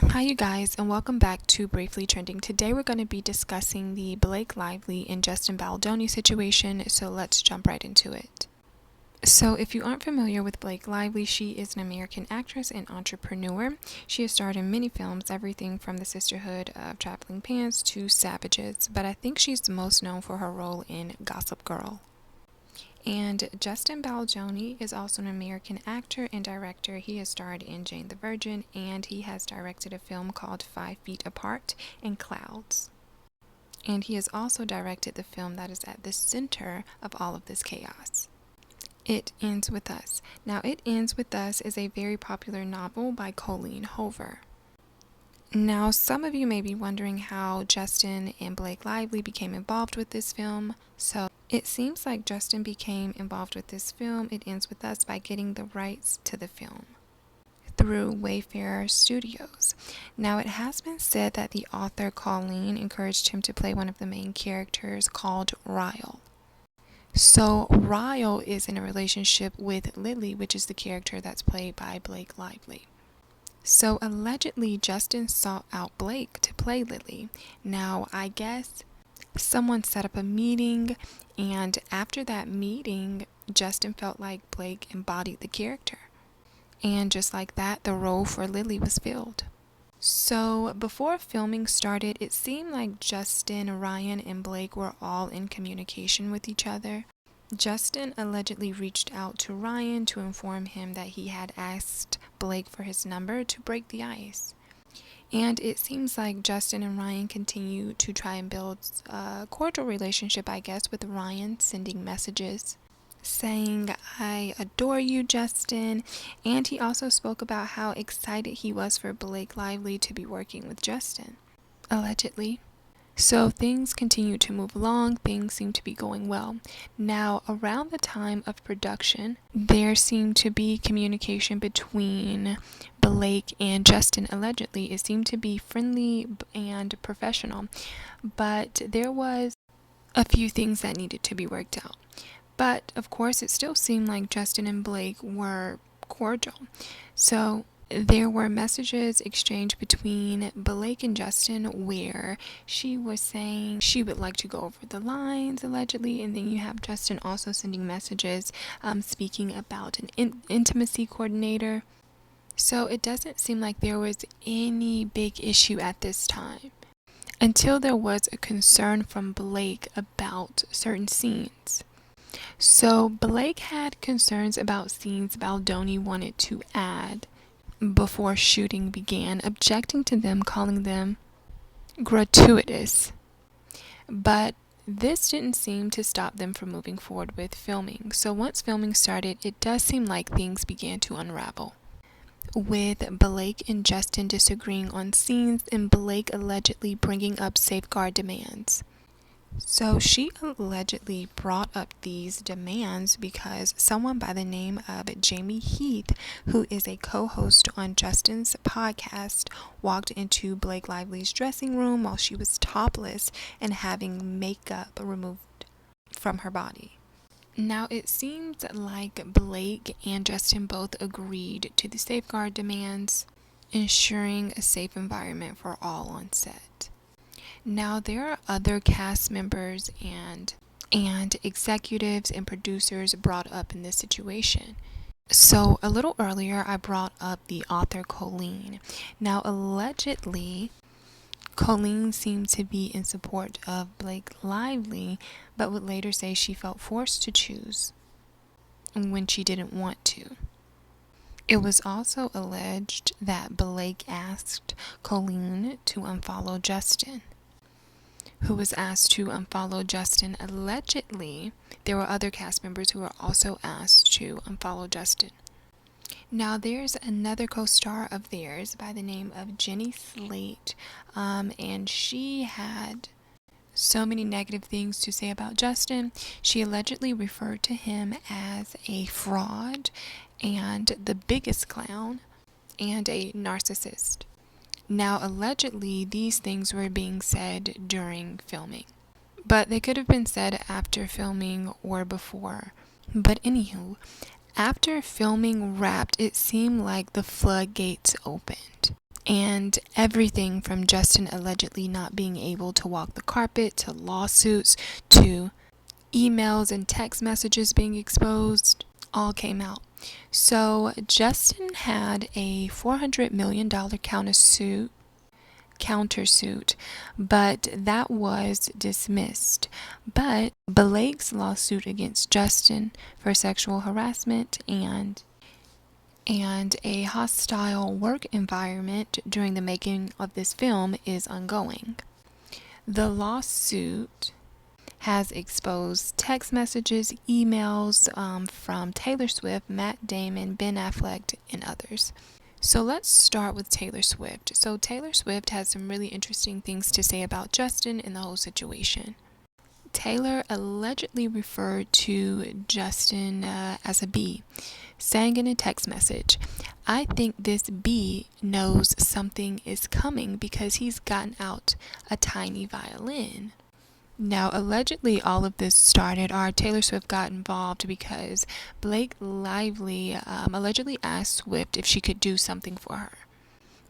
Hi you guys, and welcome back to Briefly Trending. Today we're going to be discussing the Blake Lively and Justin Baldoni situation, so let's jump right into it. So if you aren't familiar with Blake Lively, she is an American actress and entrepreneur. She has starred in many films, everything from The Sisterhood of Traveling Pants to Savages, but I think she's most known for her role in Gossip Girl. And Justin Baldoni is also an American actor and director. He has starred in Jane the Virgin, and he has directed a film called 5 Feet Apart and Clouds. And he has also directed the film that is at the center of all of this chaos. It Ends With Us. Now, It Ends With Us is a very popular novel by Colleen Hoover. Now, some of you may be wondering how Justin and Blake Lively became involved with this film. So, it seems like Justin became involved with this film, It Ends With Us, by getting the rights to the film through Wayfarer Studios. Now, it has been said that the author Colleen encouraged him to play one of the main characters called Ryle. So, Ryle is in a relationship with Lily, which is the character that's played by Blake Lively. So, allegedly, Justin sought out Blake to play Lily. Now, I guess someone set up a meeting, and after that meeting, Justin felt like Blake embodied the character. And just like that, the role for Lily was filled. So before filming started, it seemed like Justin, Ryan, and Blake were all in communication with each other. Justin allegedly reached out to Ryan to inform him that he had asked Blake for his number to break the ice. And it seems like Justin and Ryan continue to try and build a cordial relationship, I guess, with Ryan sending messages saying, "I adore you, Justin." And he also spoke about how excited he was for Blake Lively to be working with Justin, allegedly. So things continue to move along, things seem to be going well. Now, around the time of production, there seemed to be communication between Blake and Justin, allegedly. It seemed to be friendly and professional, but there was a few things that needed to be worked out. But, of course, it still seemed like Justin and Blake were cordial. So there were messages exchanged between Blake and Justin where she was saying she would like to go over the lines, allegedly, and then you have Justin also sending messages speaking about an intimacy coordinator. So it doesn't seem like there was any big issue at this time, until there was a concern from Blake about certain scenes. So Blake had concerns about scenes Baldoni wanted to add before shooting began, objecting to them, calling them gratuitous. But this didn't seem to stop them from moving forward with filming. So once filming started, it does seem like things began to unravel, with Blake and Justin disagreeing on scenes and Blake allegedly bringing up safeguard demands. So she allegedly brought up these demands because someone by the name of Jamie Heath, who is a co-host on Justin's podcast, walked into Blake Lively's dressing room while she was topless and having makeup removed from her body. Now, it seems like Blake and Justin both agreed to the safeguard demands, ensuring a safe environment for all on set. Now, there are other cast members and executives and producers brought up in this situation. So, a little earlier, I brought up the author Colleen. Now, allegedly, Colleen seemed to be in support of Blake Lively, but would later say she felt forced to choose when she didn't want to. It was also alleged that Blake asked Colleen to unfollow Justin, who was asked to unfollow Justin. Allegedly, there were other cast members who were also asked to unfollow Justin. Now, there's another co-star of theirs by the name of Jenny Slate, and she had so many negative things to say about Justin. She allegedly referred to him as a fraud and the biggest clown and a narcissist. Now, allegedly, these things were being said during filming, but they could have been said after filming or before. But anywho, after filming wrapped, it seemed like the floodgates opened. And everything from Justin allegedly not being able to walk the carpet to lawsuits to emails and text messages being exposed all came out. So Justin had a $400 million countersuit, but that was dismissed. But Blake's lawsuit against Justin for sexual harassment and a hostile work environment during the making of this film is ongoing. The lawsuit has exposed text messages, emails from Taylor Swift, Matt Damon, Ben Affleck, and others. So let's start with Taylor Swift. So Taylor Swift has some really interesting things to say about Justin and the whole situation. Taylor allegedly referred to Justin as a bee, saying in a text message, "I think this bee knows something is coming because he's gotten out a tiny violin." Now, allegedly, all of this started, or Taylor Swift got involved because Blake Lively allegedly asked Swift if she could do something for her.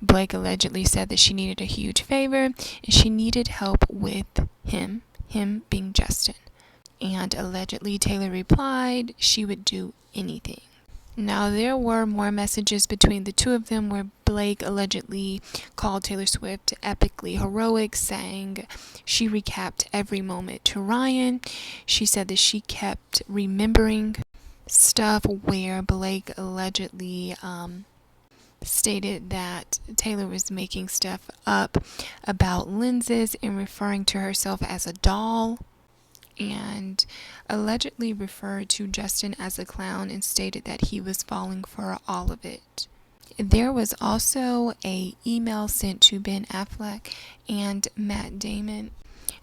Blake allegedly said that she needed a huge favor and she needed help with him being Justin. And allegedly, Taylor replied she would do anything. Now, there were more messages between the two of them where Blake allegedly called Taylor Swift epically heroic, saying she recapped every moment to Ryan. She said that she kept remembering stuff where Blake allegedly stated that Taylor was making stuff up about lenses and referring to herself as a doll, and allegedly referred to Justin as a clown and stated that he was falling for all of it. There was also a email sent to Ben Affleck and Matt Damon.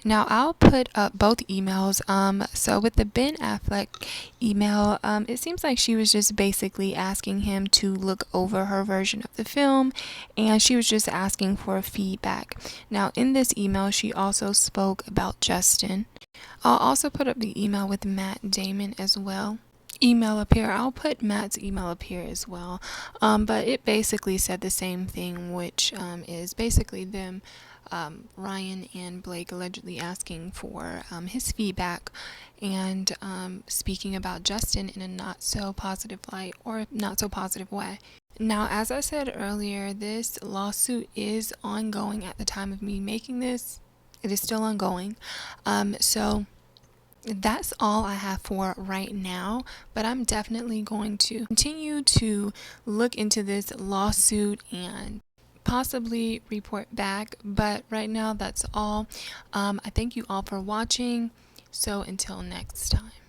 Now I'll put up both emails. So with the Ben Affleck email, it seems like she was just basically asking him to look over her version of the film, and she was just asking for feedback. Now in this email, she also spoke about Justin. I'll also put up the email with Matt Damon as well. Email up here. I'll put Matt's email up here as well. But it basically said the same thing, which is basically them, Ryan and Blake, allegedly asking for his feedback and speaking about Justin in a not so positive light or not so positive way. Now, as I said earlier, this lawsuit is ongoing at the time of me making this. It is still ongoing. So that's all I have for right now, but I'm definitely going to continue to look into this lawsuit and possibly report back. But right now, that's all. I thank you all for watching. So until next time.